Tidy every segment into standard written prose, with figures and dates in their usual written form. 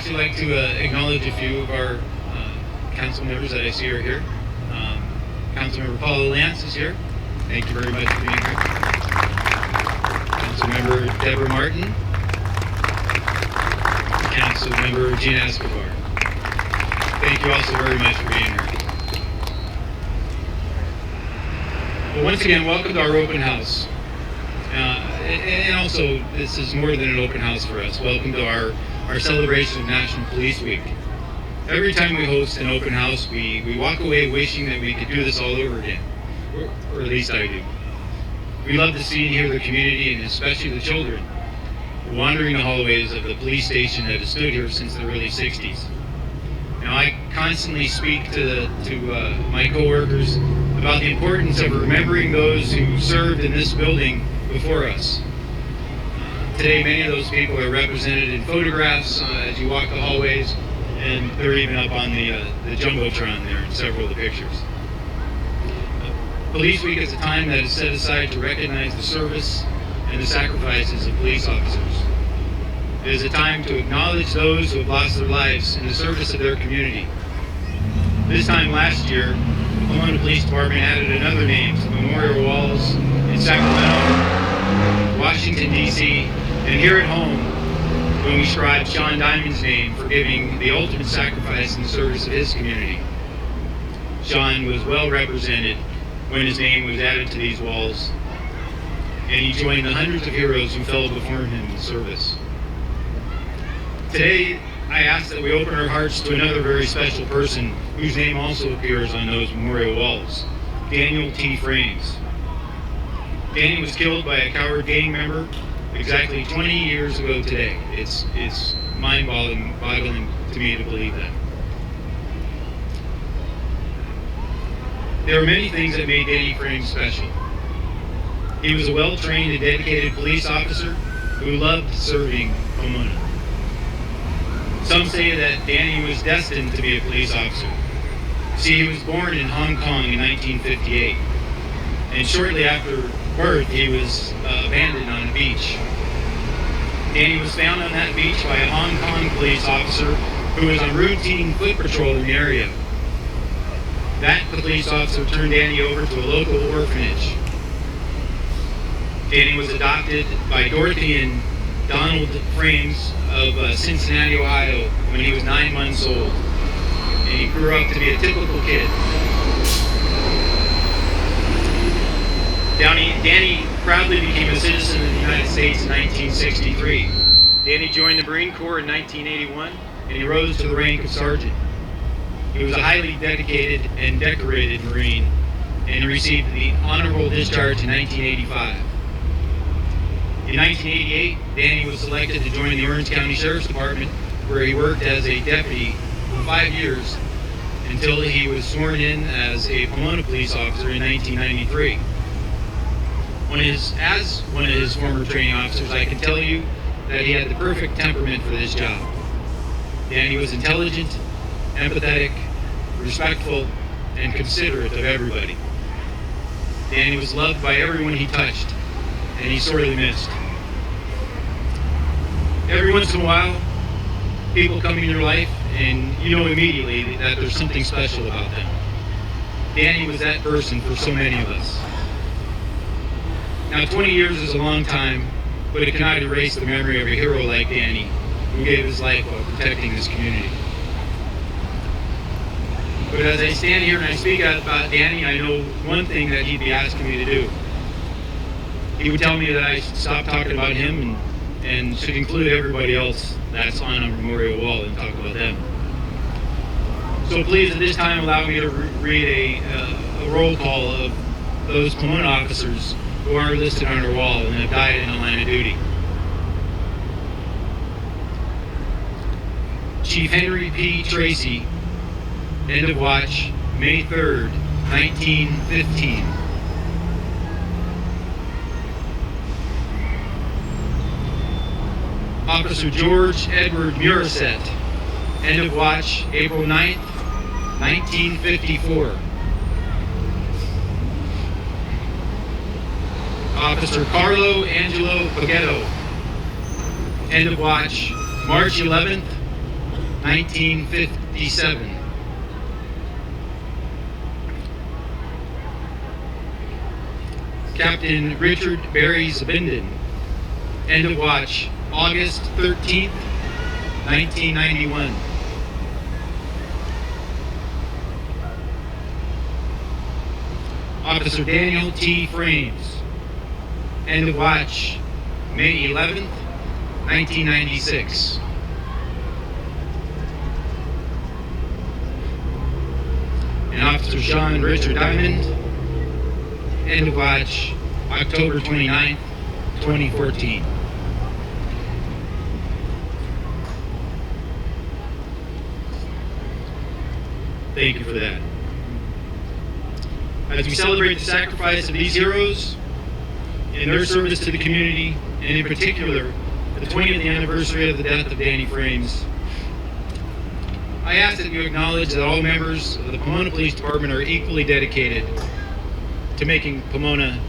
actually like to acknowledge a few of our council members that I see are here. Councilmember Paula Lance is here. Thank you very much for being here. Councilmember Deborah Martin. Councilmember Gina Escobar. Thank you also very much for being here. Well, once again, welcome to our open house. And also, this is more than an open house for us. Welcome to our celebration of National Police Week. Every time we host an open house, we walk away wishing that we could do this all over again, or at least I do. We love to see and hear the community, and especially the children, wandering the hallways of the police station that has stood here since the early 60s. Now, I constantly speak to my coworkers about the importance of remembering those who served in this building before us. Today, many of those people are represented in photographs as you walk the hallways, and they're even up on the Jumbotron there in several of the pictures. Police Week is a time that is set aside to recognize the service and the sacrifices of police officers. It is a time to acknowledge those who have lost their lives in the service of their community. This time last year, the Pomona Police Department added another name to the memorial walls in Sacramento, Washington, D.C., and here at home, when we scribed Sean Diamond's name for giving the ultimate sacrifice in the service of his community. Sean was well represented when his name was added to these walls, and he joined the hundreds of heroes who fell before him in service. Today, I ask that we open our hearts to another very special person whose name also appears on those memorial walls, Daniel T. Fraembs. Danny was killed by a coward gang member exactly 20 years ago today. It's mind-boggling to me to believe that. There are many things that made Danny Fraembs special. He was a well-trained and dedicated police officer who loved serving Pomona. Some say that Danny was destined to be a police officer. See, he was born in Hong Kong in 1958, and shortly after birth, he was abandoned on a beach. Danny was found on that beach by a Hong Kong police officer who was on routine foot patrol in the area. That police officer turned Danny over to a local orphanage. Danny was adopted by Dorothy and Donald Fraembs of Cincinnati, Ohio, when he was 9 months old. And he grew up to be a typical kid. Danny proudly became a citizen of the United States in 1963. Danny joined the Marine Corps in 1981, and he rose to the rank of sergeant. He was a highly dedicated and decorated Marine, and he received the honorable discharge in 1985. In 1988, Danny was selected to join the Orange County Sheriff's Department, where he worked as a deputy for 5 years until he was sworn in as a Pomona police officer in 1993. As one of his former training officers, I can tell you that he had the perfect temperament for this job. Danny was intelligent, empathetic, respectful, and considerate of everybody. Danny was loved by everyone he touched, and he's sorely missed. Every once in a while, people come in your life, and you know immediately that there's something special about them. Danny was that person for so many of us. Now, 20 years is a long time, but it cannot erase the memory of a hero like Danny, who gave his life while protecting this community. But as I stand here and I speak out about Danny, I know one thing that he'd be asking me to do. He would tell me that I should stop talking about him and should include everybody else that's on a memorial wall and talk about them. So please, at this time, allow me to read a roll call of those Pomona officers who are listed on our wall and have died in the line of duty. Chief Henry P. Tracy, end of watch, May 3rd, 1915. Officer George Edward Muraset, end of watch, April 9th, 1954. Officer Carlo Angelo Paghetto, end of watch, March 11th, 1957. Captain Richard Barry Zabinden, end of watch, August 13th, 1991. Officer Daniel T. Fraembs, end of watch, May 11th, 1996. And Officer Sean Richard Diamond, end of watch, October 29th, 2014. Thank you for that. As we celebrate the sacrifice of these heroes in their service to the community, and in particular, the 20th anniversary of the death of Danny Fraembs, I ask that you acknowledge that all members of the Pomona Police Department are equally dedicated to making Pomona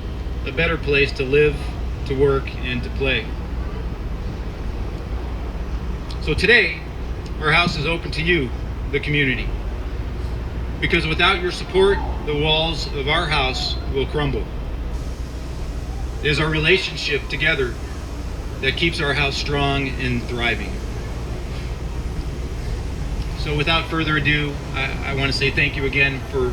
a better place to live, to work, and to play. So today, our house is open to you, the community, because without your support, the walls of our house will crumble. It is our relationship together that keeps our house strong and thriving. So without further ado, I want to say thank you again for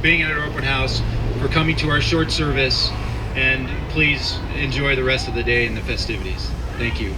being at our open house, for coming to our short service, and please enjoy the rest of the day and the festivities. Thank you.